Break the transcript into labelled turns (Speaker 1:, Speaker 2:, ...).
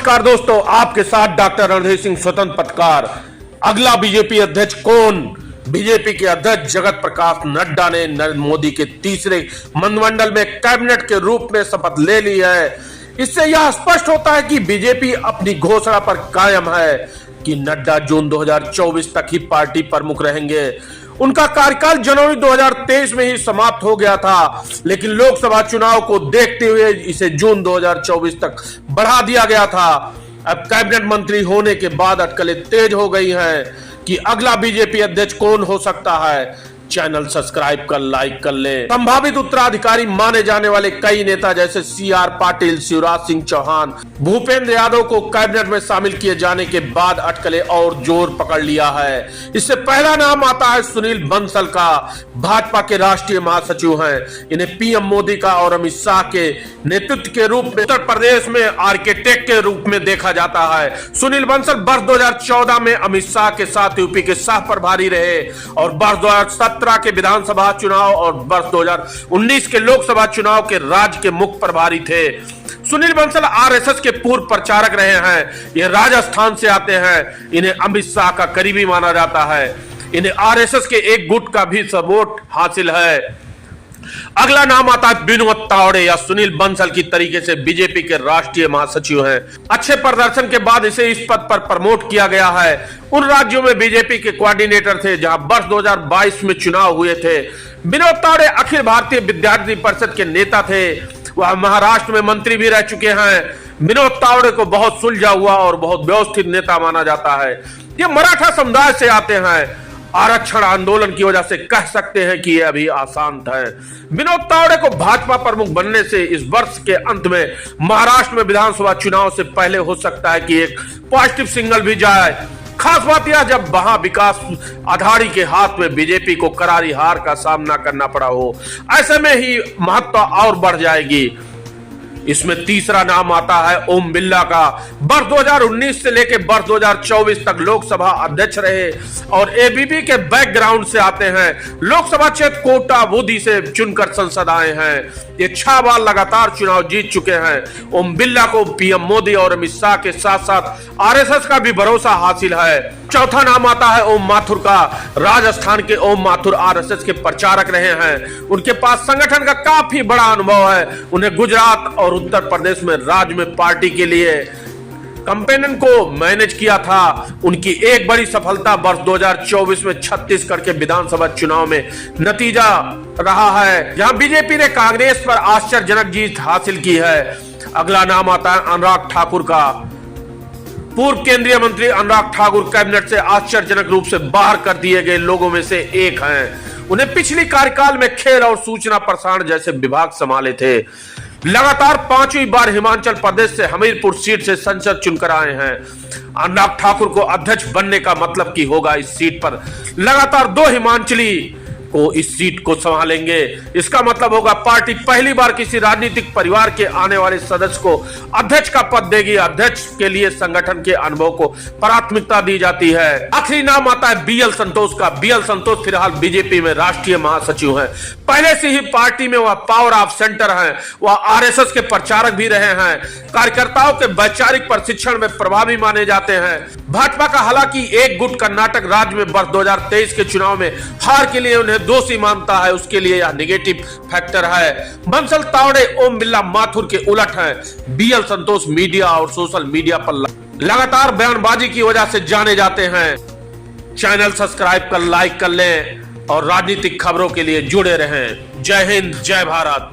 Speaker 1: नमस्कार दोस्तों, आपके साथ डॉक्टर रणधीर सिंह, स्वतंत्र पत्रकार। अगला बीजेपी अध्यक्ष कौन? बीजेपी के अध्यक्ष जगत प्रकाश नड्डा ने नरेंद्र मोदी के तीसरे मंत्रिमंडल में कैबिनेट के रूप में शपथ ले ली है। इससे यह स्पष्ट होता है कि बीजेपी अपनी घोषणा पर कायम है कि नड्डा जून 2024 तक ही पार्टी प्रमुख रहेंगे। उनका कार्यकाल जनवरी 2023 में ही समाप्त हो गया था, लेकिन लोकसभा चुनाव को देखते हुए इसे जून 2024 तक बढ़ा दिया गया था। अब कैबिनेट मंत्री होने के बाद अटकलें तेज हो गई हैं कि अगला बीजेपी अध्यक्ष कौन हो सकता है। चैनल सब्सक्राइब कर लाइक कर ले। संभावित उत्तराधिकारी माने जाने वाले कई नेता जैसे CR पाटिल, शिवराज सिंह चौहान, भूपेंद्र यादव को कैबिनेट में शामिल किए जाने के बाद अटकलें और जोर पकड़ लिया है। इससे पहला नाम आता है सुनील बंसल का। भाजपा के राष्ट्रीय महासचिव हैं। इन्हें PM मोदी का और अमित शाह के नेतृत्व के रूप में उत्तर प्रदेश में आर्किटेक्ट के रूप में देखा जाता है। सुनील बंसल वर्ष 2014 में अमित शाह के साथ यूपी के सह प्रभारी रहे और वर्ष 2017 के विधानसभा चुनाव और वर्ष 2019 के लोकसभा चुनाव के राज्य के मुख्य प्रभारी थे। सुनील बंसल RSS के पूर्व प्रचारक रहे हैं। ये राजस्थान से आते हैं। इन्हें अमित शाह का करीबी माना जाता है। इन्हें RSS के एक गुट का भी सपोर्ट हासिल है। अगला नाम आता है विनोद तावड़े या सुनील बंसल की तरीके से बीजेपी के राष्ट्रीय महासचिव हैं। अच्छे प्रदर्शन के बाद इसे इस पद पर प्रमोट किया गया है। उन राज्यों में बीजेपी के कोऑर्डिनेटर थे जहां वर्ष 2022 में चुनाव हुए थे। विनोद तावड़े अखिल भारतीय विद्यार्थी परिषद के नेता थे। वह महाराष्ट्र में मंत्री भी रह चुके हैं। विनोद तावड़े को बहुत सुलझा हुआ और बहुत व्यवस्थित नेता माना जाता है। ये मराठा समुदाय से आते हैं। आरक्षण आंदोलन की वजह से कह सकते हैं कि यह अभी आसान है। विनोद तावड़े को भाजपा प्रमुख बनने से इस वर्ष के अंत में महाराष्ट्र में विधानसभा चुनाव से पहले हो सकता है कि एक पॉजिटिव सिग्नल भी जाए। खास बात यह जब वहां विकास आघाड़ी के हाथ में बीजेपी को करारी हार का सामना करना पड़ा हो, ऐसे में ही महत्व और बढ़ जाएगी। इसमें तीसरा नाम आता है ओम बिरला का। वर्ष 2019 से लेकर वर्ष 2024 तक लोकसभा अध्यक्ष रहे और ABP के बैकग्राउंड से आते हैं। लोकसभा क्षेत्र कोटा बूंदी से चुनकर संसद आए हैं। ये 6 बार लगातार चुनाव जीत चुके हैं। ओम बिरला को PM मोदी और अमित शाह के साथ साथ RSS का भी भरोसा हासिल है। चौथा नाम आता है ओम माथुर का। राजस्थान के ओम माथुर RSS के प्रचारक रहे हैं। उनके पास संगठन का काफी बड़ा अनुभव है। उन्हें गुजरात और उत्तर प्रदेश में राज्य में पार्टी के लिए कैंपेनिंग को मैनेज किया था। उनकी एक बड़ी सफलता वर्ष 2024 में छत्तीसगढ़ के विधानसभा चुनाव में नतीजा रहा है, जहां बीजेपी ने कांग्रेस पर आश्चर्यजनक जीत हासिल की है। अगला नाम आता है अनुराग ठाकुर का। पूर्व केंद्रीय मंत्री अनुराग ठाकुर कैबिनेट से आश्चर्यजनक रूप से बाहर कर दिए गए लोगों में से एक हैं। उन्हें पिछली कार्यकाल में खेल और सूचना प्रसारण जैसे विभाग संभाले थे। लगातार 5वीं बार हिमाचल प्रदेश से हमीरपुर सीट से संसद चुनकर आए हैं। अनुराग ठाकुर को अध्यक्ष बनने का मतलब की होगा इस सीट पर लगातार 2 हिमाचली को इस सीट को संभालेंगे। इसका मतलब होगा पार्टी पहली बार किसी राजनीतिक परिवार के आने वाले सदस्य को अध्यक्ष का पद देगी। अध्यक्ष के लिए संगठन के अनुभव को प्राथमिकता दी जाती है। आखिरी नाम आता है BL संतोष का। BL संतोष फिलहाल बीजेपी में राष्ट्रीय महासचिव हैं। पहले से ही पार्टी में वह पावर ऑफ सेंटर हैं। वह RSS के प्रचारक भी रहे हैं। कार्यकर्ताओं के वैचारिक प्रशिक्षण में प्रभावी माने जाते हैं। भाजपा का हालांकि एक गुट कर्नाटक राज्य में वर्ष 2023 के चुनाव में हार के लिए उन्हें दोषी मानता है। उसके लिए यह नेगेटिव फैक्टर है। बंसल तावड़े ओम बिरला माथुर के उलट हैं। BL संतोष मीडिया और सोशल मीडिया पर लगातार बयानबाजी की वजह से जाने जाते हैं। चैनल सब्सक्राइब कर लाइक कर लें और राजनीतिक खबरों के लिए जुड़े रहें। जय हिंद, जय भारत।